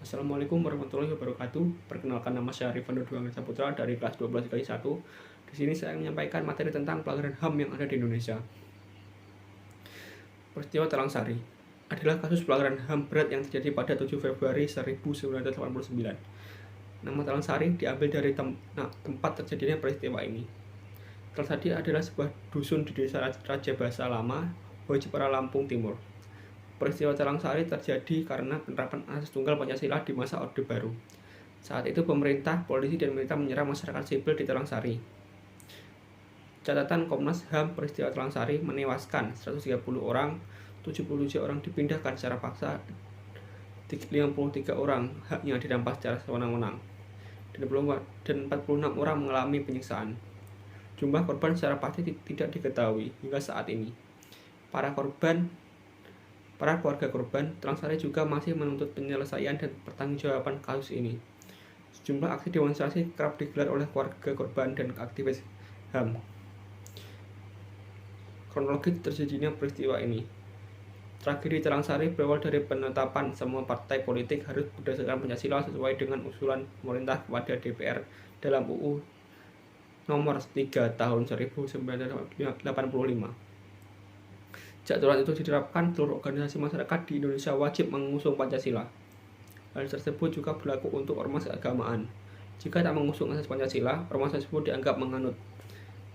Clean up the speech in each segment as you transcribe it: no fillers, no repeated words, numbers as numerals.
Assalamualaikum warahmatullahi wabarakatuh. Perkenalkan, nama saya Arifan Dwi Saputra dari kelas 12 kali 1. Di sini saya menyampaikan materi tentang pelanggaran HAM yang ada di Indonesia. Peristiwa Talang Sari adalah kasus pelanggaran HAM berat yang terjadi pada 7 Februari 1989. Nama Talang Sari diambil dari tempat terjadinya peristiwa ini. Talang Sari adalah sebuah dusun di desa Raja Basa Lama, Jepara, Lampung Timur. Peristiwa Talang Sari terjadi karena penerapan asas tunggal Pancasila di masa Orde Baru. Saat itu pemerintah, polisi, dan militer menyerang masyarakat sipil di Talang Sari. Catatan Komnas HAM, peristiwa Talang Sari menewaskan 130 orang, 77 orang dipindahkan secara paksa, 53 orang haknya dirampas secara sewenang-wenang, dan 46 orang mengalami penyiksaan. Jumlah korban secara pasti tidak diketahui hingga saat ini. Para keluarga korban Talang Sari juga masih menuntut penyelesaian dan pertanggungjawaban kasus ini. Sejumlah aksi demonstrasi kerap digelar oleh keluarga korban dan aktivis HAM. Kronologi terjadinya peristiwa ini. Tragedi Talang Sari berawal dari penetapan semua partai politik harus berdasarkan Pancasila sesuai dengan usulan pemerintah kepada DPR dalam UU Nomor 3 Tahun 1985. Sejak aturan itu diterapkan, seluruh organisasi masyarakat di Indonesia wajib mengusung Pancasila. Hal tersebut juga berlaku untuk ormas keagamaan. Jika tak mengusung asas Pancasila, ormas tersebut dianggap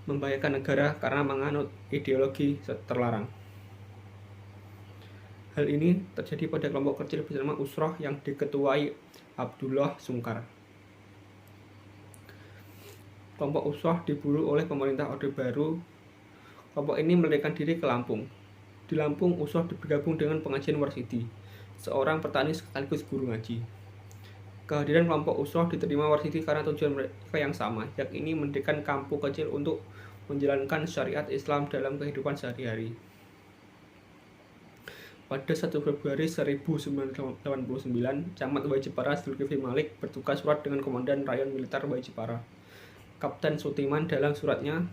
membahayakan negara karena menganut ideologi terlarang. Hal ini terjadi pada kelompok kecil bernama Usroh yang diketuai Abdullah Sungkar. Kelompok Usroh diburu oleh pemerintah Orde Baru. Kelompok ini melarikan diri ke Lampung. Di Lampung, Usroh bergabung dengan pengajian Warsidi, seorang petani sekaligus guru ngaji. Kehadiran kelompok Usroh diterima Warsidi karena tujuan mereka yang sama, yakni mendirikan kampung kecil untuk menjalankan syariat Islam dalam kehidupan sehari-hari. Pada 1 Februari 1989, Camat Jepara Zulkifli Malik bertukar surat dengan Komandan Rayon Militer Jepara, Kapten Sutiman. Dalam suratnya,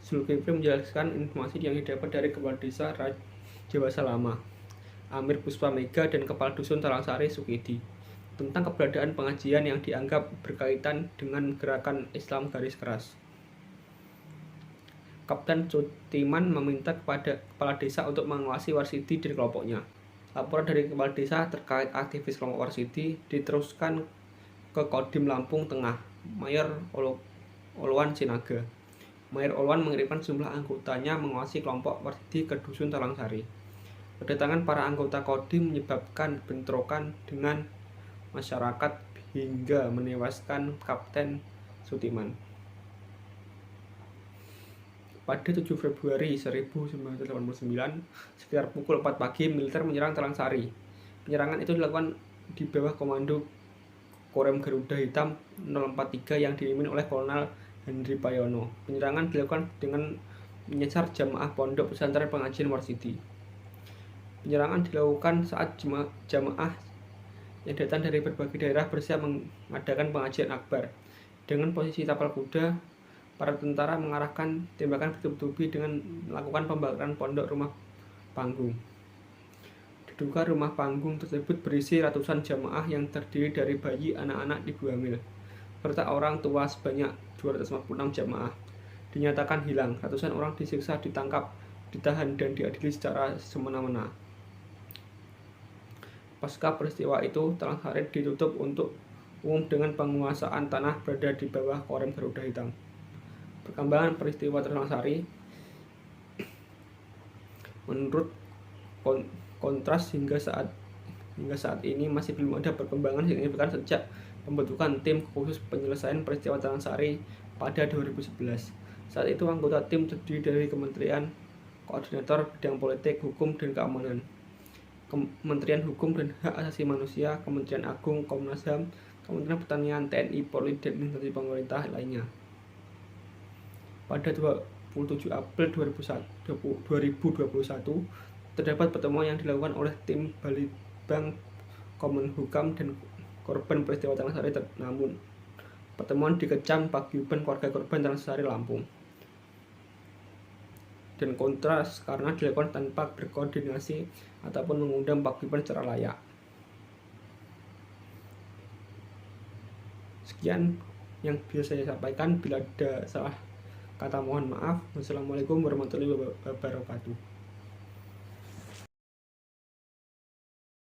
Zulkifli menjelaskan informasi yang didapat dari Kepala Desa Raja Basa Lama, Amir Puspa Mega, dan Kepala Dusun Talang Sari Sukidi tentang keberadaan pengajian yang dianggap berkaitan dengan gerakan Islam garis keras. Kapten Sutiman meminta kepada Kepala Desa untuk mengawasi Warsidi dan kelompoknya. Laporan dari Kepala Desa terkait aktivis kelompok Warsidi diteruskan ke Kodim Lampung Tengah, Mayor Olwan Sinaga. Mayor Olwan mengirimkan jumlah anggotanya mengawasi kelompok Warsidi ke Dusun Talang Sari. Kedatangan para anggota Kodim menyebabkan bentrokan dengan masyarakat hingga menewaskan Kapten Sutiman. Pada 7 Februari 1989, sekitar pukul 4 pagi, militer menyerang Talang Sari. Penyerangan itu dilakukan di bawah komando Korem Garuda Hitam 043 yang dipimpin oleh Kolonel Henry Payono. Penyerangan dilakukan dengan menyasar jamaah pondok pesantren pengajian Warsidi. Penyerangan dilakukan saat jamaah yang datang dari berbagai daerah bersiap mengadakan pengajian akbar. Dengan posisi tapal kuda, para tentara mengarahkan tembakan bertubi-tubi dengan melakukan pembakaran pondok rumah panggung. Diduga rumah panggung tersebut berisi ratusan jamaah yang terdiri dari bayi, anak-anak, ibu hamil, serta orang tua sebanyak 256 jamaah. Dinyatakan hilang, ratusan orang disiksa, ditangkap, ditahan, dan diadili secara semena-mena. Pasca peristiwa itu, Talang Sari ditutup untuk umum dengan penguasaan tanah berada di bawah Korem Garuda Hitam. Perkembangan peristiwa Talang Sari menurut Kontras hingga saat ini masih belum ada perkembangan signifikan sejak pembentukan tim khusus penyelesaian peristiwa Talang Sari pada 2011. Saat itu anggota tim terdiri dari Kementerian Koordinator Bidang Politik, Hukum, dan Keamanan, Kementerian Hukum dan Hak Asasi Manusia, Kementerian Agung, Komnas HAM, Kementerian Pertanian, TNI, Polri, dan instansi pemerintah lainnya. Pada 27 April 2021, terdapat pertemuan yang dilakukan oleh tim Balitbang, Kemenhukam, dan korban peristiwa Talang Sari. Namun, pertemuan dikecam paguyuban keluarga korban Talang Sari Lampung dan kontras karena dilakukan tanpa berkoordinasi ataupun mengundang paguyuban secara layak. Sekian yang bisa saya sampaikan. Bila ada salah kata mohon maaf. Wassalamualaikum warahmatullahi wabarakatuh.